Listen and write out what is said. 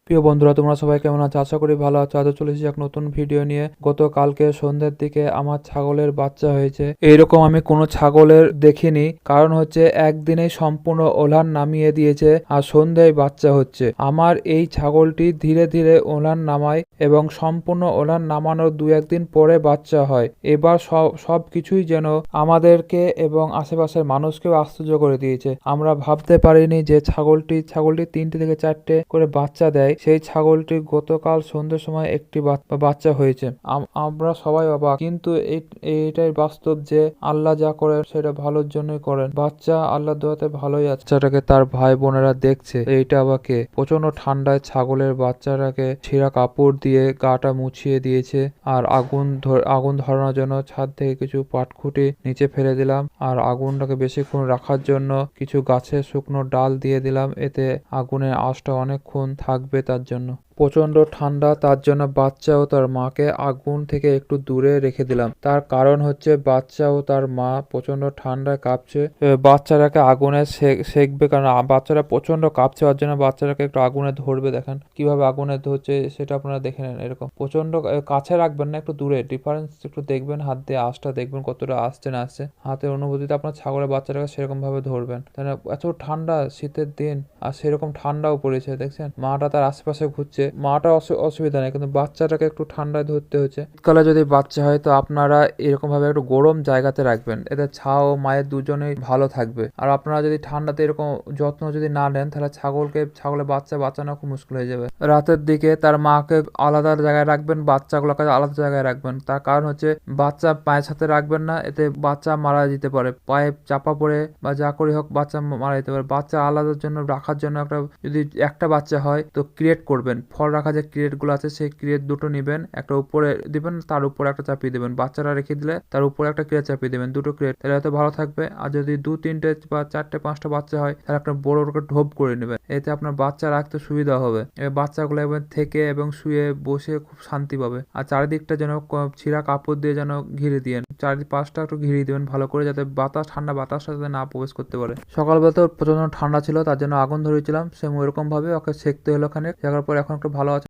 প্রিয় বন্ধুরা, তোমরা সবাই কেমন আছো? আশা করি ভালো আছো। আজও চলে এসেছি এক নতুন ভিডিও নিয়ে। গতকালকে সন্ধ্যের দিকে আমার ছাগলের বাচ্চা হয়েছে। এইরকম আমি কোনো ছাগলের দেখিনি। কারণ হচ্ছে একদিনেই সম্পূর্ণ ওলান নামিয়ে দিয়েছে আর সন্ধ্যায় বাচ্চা হচ্ছে। আমার এই ছাগলটি ধীরে ধীরে ওলান নামায় এবং সম্পূর্ণ ওলান নামানোর 2-1 দিন পরে বাচ্চা হয়। এবার সব কিছুই যেন আমাদেরকে এবং আশেপাশের মানুষকেও আশ্চর্য করে দিয়েছে। আমরা ভাবতে পারিনি যে ছাগলটি 3টে থেকে 4টে করে বাচ্চা দেয়। সেই ছাগলটি গতকাল সন্ধ্যের সময় একটি বাচ্চা হয়েছে। আমরা সবাই অবাক, কিন্তু এইটাই বাস্তব যে আল্লাহ যা করেন সেটা ভালোর জন্যই করেন। বাচ্চা আল্লাহ দোয়াতে ভালোই আছে। বাচ্চাটাকে তার ভাই বোনেরা দেখছে। এইটা আবাকে প্রচন্ড ঠান্ডায় ছাগলের বাচ্চাটাকে ছেঁড়া কাপড় দিয়ে গাটা মুছিয়ে দিয়েছে। আর আগুন ধরানোর জন্য ছাদ থেকে কিছু পাটখুঁটি নিচে ফেলে দিলাম। আর আগুনটাকে বেশিক্ষণ রাখার জন্য কিছু গাছের শুকনো ডাল দিয়ে দিলাম। এতে আগুনের আঁচটা অনেকক্ষণ থাকবে তার জন্য। প্রচন্ড ঠান্ডা, তার জন্য বাচ্চা ও তার মাকে আগুন থেকে একটু দূরে রেখে দিলাম। তার কারণ হচ্ছে বাচ্চা ও তার মা প্রচন্ড ঠান্ডায় কাঁপছে। বাচ্চাটাকে আগুনে সেকবে, কারণ বাচ্চারা প্রচন্ড কাঁপছে। ওর জন্য বাচ্চাটাকে একটু আগুনে ধরবে। দেখেন কিভাবে আগুনে ধরছে, সেটা আপনারা দেখে নেন। এরকম প্রচন্ড কাছে রাখবেন না, একটু দূরে। ডিফারেন্স একটু দেখবেন, হাত দিয়ে আঁচটা দেখবেন কতটা আসছে না আসছে। হাতের অনুভূতিতে আপনার ছাগলের বাচ্চাটাকে সেরকম ভাবে ধরবেন। তাই না? এত ঠান্ডা, শীতের দিন, আর সেরকম ঠান্ডাও পড়েছে। দেখছেন মাটা তার আশেপাশে ঘুরছে। মাটা অসুবিধা নেই, কিন্তু বাচ্চাটাকে একটু ঠান্ডায় ধরতে হচ্ছে। শীতকালে যদি বাচ্চা হয় তো আপনারা এরকম ভাবে একটু গরম জায়গাতে রাখবেন। এতে ছাও মায়ের দুজনেই ভালো থাকবে। আর আপনারা যদি ঠান্ডাতে এরকম যত্ন যদি না নেন, তাহলে ছাগলের বাচ্চা বাঁচানো খুব মুশকিল হয়ে যাবে। রাতের দিকে তার মাকে আলাদা জায়গায় রাখবেন, বাচ্চাগুলোকে আলাদা জায়গায় রাখবেন। তার কারণ হচ্ছে বাচ্চা পায়ের সাথে রাখবেন না, এতে বাচ্চা মারা যেতে পারে। পায়ে চাপা পড়ে বা যা করে হোক বাচ্চা মারা যেতে পারে। বাচ্চা আলাদার জন্য রাখার জন্য যদি একটা বাচ্চা হয় তো ক্রিয়েট করবেন। ফল রাখা যে ক্রিয়েট গুলো আছে সেই ক্রিয়েট দুটো নেবেন, একটা উপরে দিবেন, তার উপরে একটা চাপিয়ে দেবেন। বাচ্চারা রেখে দিলে তার উপরে একটা ক্রিয়েট চাপিয়ে দেবেন, দুটো ক্রিয়েট, তাহলে হয়তো ভালো থাকবে। আর যদি 2-3টে বা 4টে 5টা বাচ্চা হয়, তাহলে একটা বড় ঢোপ করে নেবেন। এতে আপনার বাচ্চা রাখতে সুবিধা হবে। এবার বাচ্চাগুলো এবার থেকে এবং শুয়ে বসে খুব শান্তি পাবে। আর চারিদিকটা যেন ছিঁড়া কাপড় দিয়ে যেন ঘিরে দিয়েন। চারিপাশটা একটু ঘিরিয়ে দিবেন ভালো করে, যাতে ঠান্ডা বাতাসটা যাতে না প্রবেশ করতে পারে। সকালবেলা তো প্রচন্ড ঠান্ডা ছিল, তার জন্য আগুন ধরিয়েছিলাম। সেম ওইরকম ভাবে ওকে সেঁকতে হলো। ওখানে সেকার পর এখন একটু ভালো আছে।